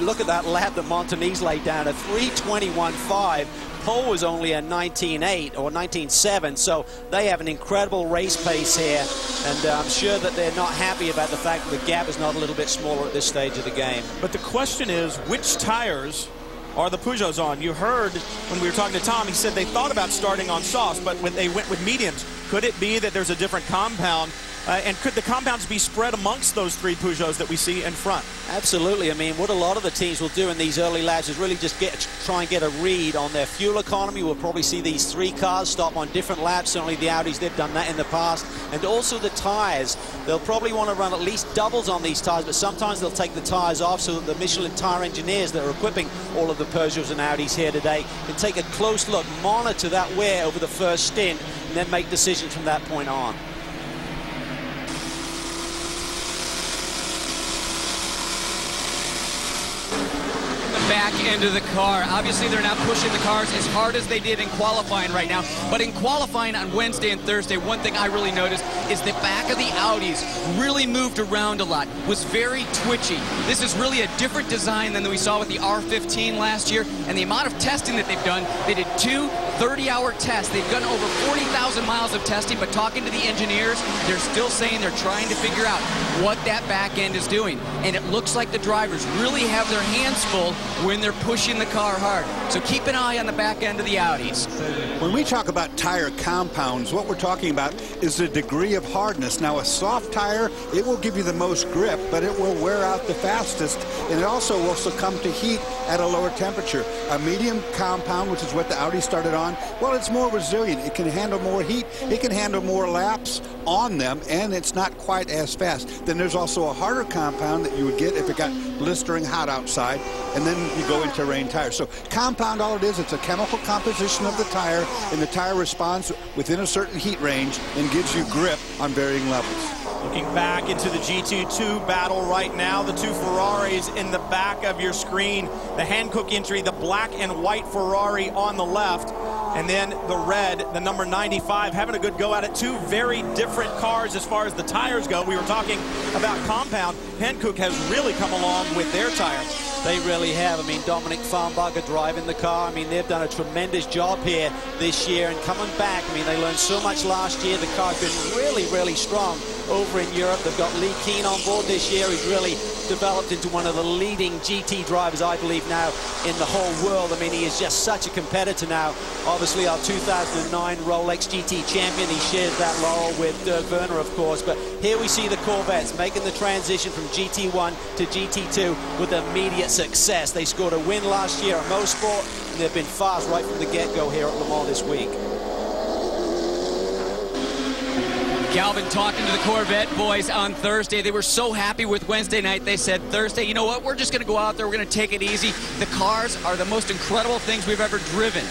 look at that lap that Montagny's laid down, a 3:21.5. Pole was only a 19.8 or 19.7, so they have an incredible race pace here, and I'm sure that they're not happy about the fact that the gap is not a little bit smaller at this stage of the game. But the question is, which tires are the Peugeots on? You heard when we were talking to Tom, he said they thought about starting on softs, but when they went with mediums. Could it be that there's a different compound? And could the compounds be spread amongst those three Peugeots that we see in front? Absolutely. I mean, what a lot of the teams will do in these early laps is really just try and get a read on their fuel economy. We'll probably see these three cars stop on different laps. Certainly the Audis, they've done that in the past. And also the tires. They'll probably want to run at least doubles on these tires, but sometimes they'll take the tires off so that the Michelin tire engineers that are equipping all of the Peugeots and Audis here today can take a close look, monitor that wear over the first stint, and then make decisions from that point on. Back end of the car. Obviously, they're not pushing the cars as hard as they did in qualifying right now. But in qualifying on Wednesday and Thursday, one thing I really noticed is the back of the Audis really moved around a lot, was very twitchy. This is really a different design than we saw with the R15 last year. And the amount of testing that they've done, they did 2 30-hour tests. They've done over 40,000 miles of testing, but talking to the engineers, they're still saying they're trying to figure out what that back end is doing. And it looks like the drivers really have their hands full when they're pushing the car hard. So keep an eye on the back end of the Audis. When we talk about tire compounds, what we're talking about is the degree of hardness. Now, a soft tire, it will give you the most grip, but it will wear out the fastest, and it also will succumb to heat at a lower temperature. A medium compound, which is what the Audi started on, well, it's more resilient. It can handle more heat. It can handle more laps on them, and it's not quite as fast. Then there's also a harder compound that you would get if it got blistering hot outside, and then you go into rain tires. So compound, all it is, it's a chemical composition of the tire, and the tire responds within a certain heat range and gives you grip on varying levels. Looking back into the GT2 battle right now, the two Ferraris in the back of your screen. The Hankook entry, the black and white Ferrari on the left, and then the red, the number 95, having a good go at it. Two very different cars as far as the tires go. We were talking about compound. Hankook has really come along with their tires. They really have. I mean, Dominic Farnbacher driving the car. I mean, they've done a tremendous job here this year and coming back. I mean, they learned so much last year. The car's been really, really strong over in Europe. They've got Lee Keen on board this year. He's really developed into one of the leading GT drivers, I believe, now in the whole world. I mean, he is just such a competitor now. Obviously, our 2009 Rolex GT champion. He shares that laurel with Dirk Werner, of course. But here we see the Corvettes making the transition from GT1 to GT2 with immediate success. They scored a win last year at Mosport, and they've been fast right from the get-go here at Le Mans this week. Galvin talking to the Corvette boys on Thursday. They were so happy with Wednesday night. They said, Thursday, you know what? We're just going to go out there. We're going to take it easy. The cars are the most incredible things we've ever driven.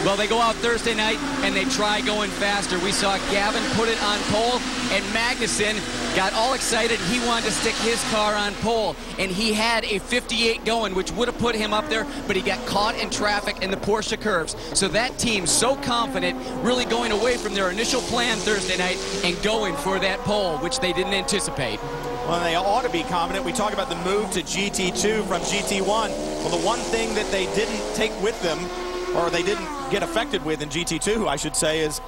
Well, they go out Thursday night, and they try going faster. We saw Gavin put it on pole, and Magnussen got all excited. He wanted to stick his car on pole, and he had a 58 going, which would have put him up there, but he got caught in traffic in the Porsche curves. So that team, so confident, really going away from their initial plan Thursday night and going for that pole, which they didn't anticipate. Well, they ought to be confident. We talk about the move to GT2 from GT1. Well, the one thing that they didn't take with them, or they didn't get affected with in GT2, I should say, is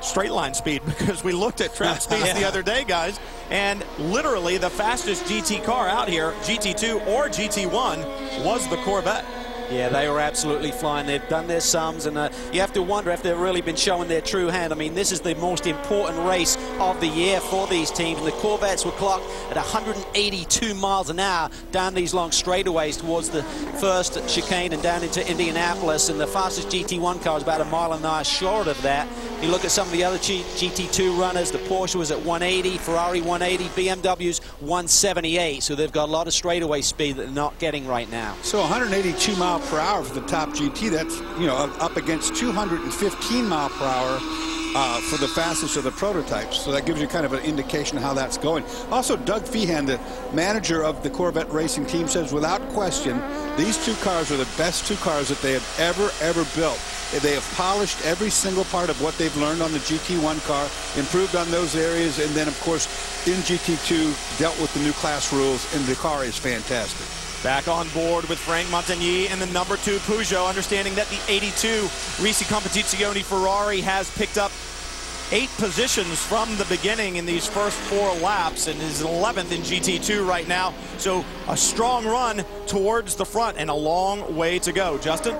straight line speed, because we looked at track speeds the other day, guys, and literally the fastest GT car out here, GT2 or GT1, was the Corvette. Yeah, they were absolutely flying. They've done their sums, and you have to wonder if they've really been showing their true hand. I mean, this is the most important race of the year for these teams, and the Corvettes were clocked at 182 miles an hour down these long straightaways towards the first chicane and down into Indianapolis, and the fastest GT1 car was about a mile and a half short of that. You look at some of the other GT2 runners, the Porsche was at 180, Ferrari 180, BMW's 178, so they've got a lot of straightaway speed that they're not getting right now. So 182 miles per hour for the top GT, that's, you know, up against 215 miles per hour for the fastest of the prototypes. So that gives you kind of an indication of how that's going. Also, Doug Feehan, the manager of the Corvette racing team, says without question, these two cars are the best two cars that they have ever built. They have polished every single part of what they've learned on the GT1 car, improved on those areas, and then, of course, in GT2, dealt with the new class rules, and the car is fantastic. Back on board with Frank Montagny and the number 2 Peugeot, understanding that the 82 Risi Competizione Ferrari has picked up 8 positions from the beginning in these first 4 laps and is 11th in GT2 right now. So a strong run towards the front and a long way to go. Justin?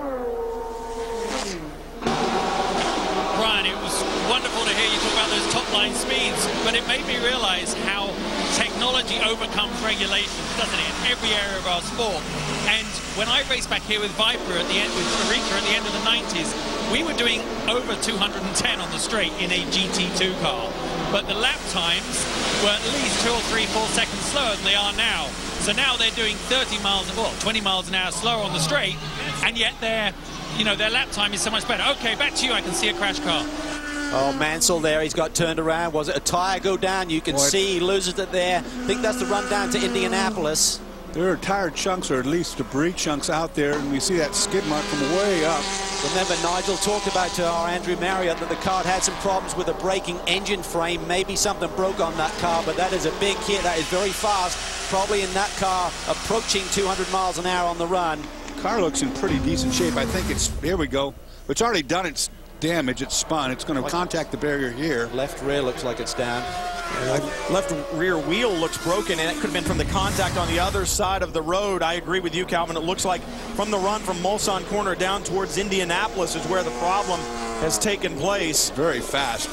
Brian, it was wonderful to hear you talk about those top-line speeds, but it made me realize how technology overcomes regulations, doesn't it, in every area of our sport. And when I raced back here with Viper at the end, with Eureka at the end of the 90s, we were doing over 210 on the straight in a GT2 car. But the lap times were at least 2 or 3, 4 seconds slower than they are now. So now they're doing 30 miles, well, 20 miles an hour slower on the straight, and yet their lap time is so much better. Okay, back to you. I can see a crash car. Oh, Mansell there, he's got turned around. Was it a tyre go down? You can see he loses it there. I think that's the run down to Indianapolis. There are tire chunks, or at least debris chunks out there, and we see that skid mark from way up. Remember, Nigel talked about to our Andrew Marriott that the car had some problems with a braking engine frame. Maybe something broke on that car, but that is a big hit. That is very fast. Probably in that car approaching 200 miles an hour on the run. Car looks in pretty decent shape. I think it's, here we go. It's already done its damage. It's spun. It's going to contact the barrier here. Left rear looks like it's down. Left rear wheel looks broken, and it could have been from the contact on the other side of the road. I agree with you, Calvin. It looks like from the run from Mulsanne Corner down towards Indianapolis is where the problem has taken place. Very fast.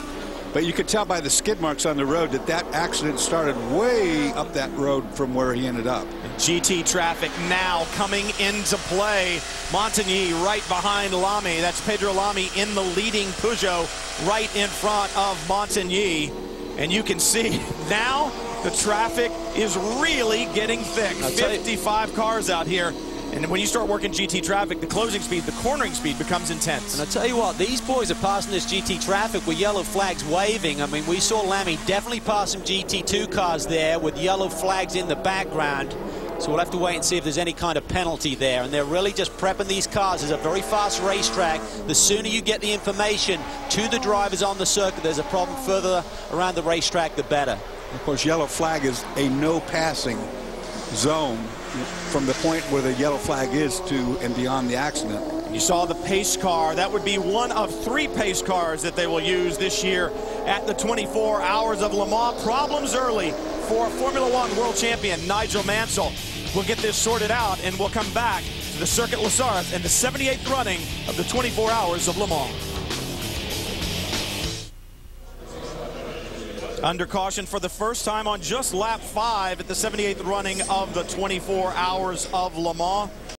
But you could tell by the skid marks on the road that that accident started way up that road from where he ended up. GT traffic now coming into play. Montagny right behind Lamy. That's Pedro Lamy in the leading Peugeot right in front of Montagny. And you can see now the traffic is really getting thick. 55 cars out here. And when you start working GT traffic, the closing speed, the cornering speed becomes intense. And I tell you what, these boys are passing this GT traffic with yellow flags waving. I mean, we saw Lamy definitely pass some GT2 cars there with yellow flags in the background. So we'll have to wait and see if there's any kind of penalty there. And they're really just prepping these cars. It's a very fast racetrack. The sooner you get the information to the drivers on the circuit, there's a problem further around the racetrack, the better. Of course, yellow flag is a no passing zone from the point where the yellow flag is to and beyond the accident. You saw the pace car. That would be one of 3 pace cars that they will use this year at the 24 Hours of Le Mans. Problems early for Formula One world champion Nigel Mansell. We'll get this sorted out, and we'll come back to the Circuit Lazare and the 78th running of the 24 Hours of Le Mans. Under caution for the first time on just lap 5 at the 78th running of the 24 Hours of Le Mans.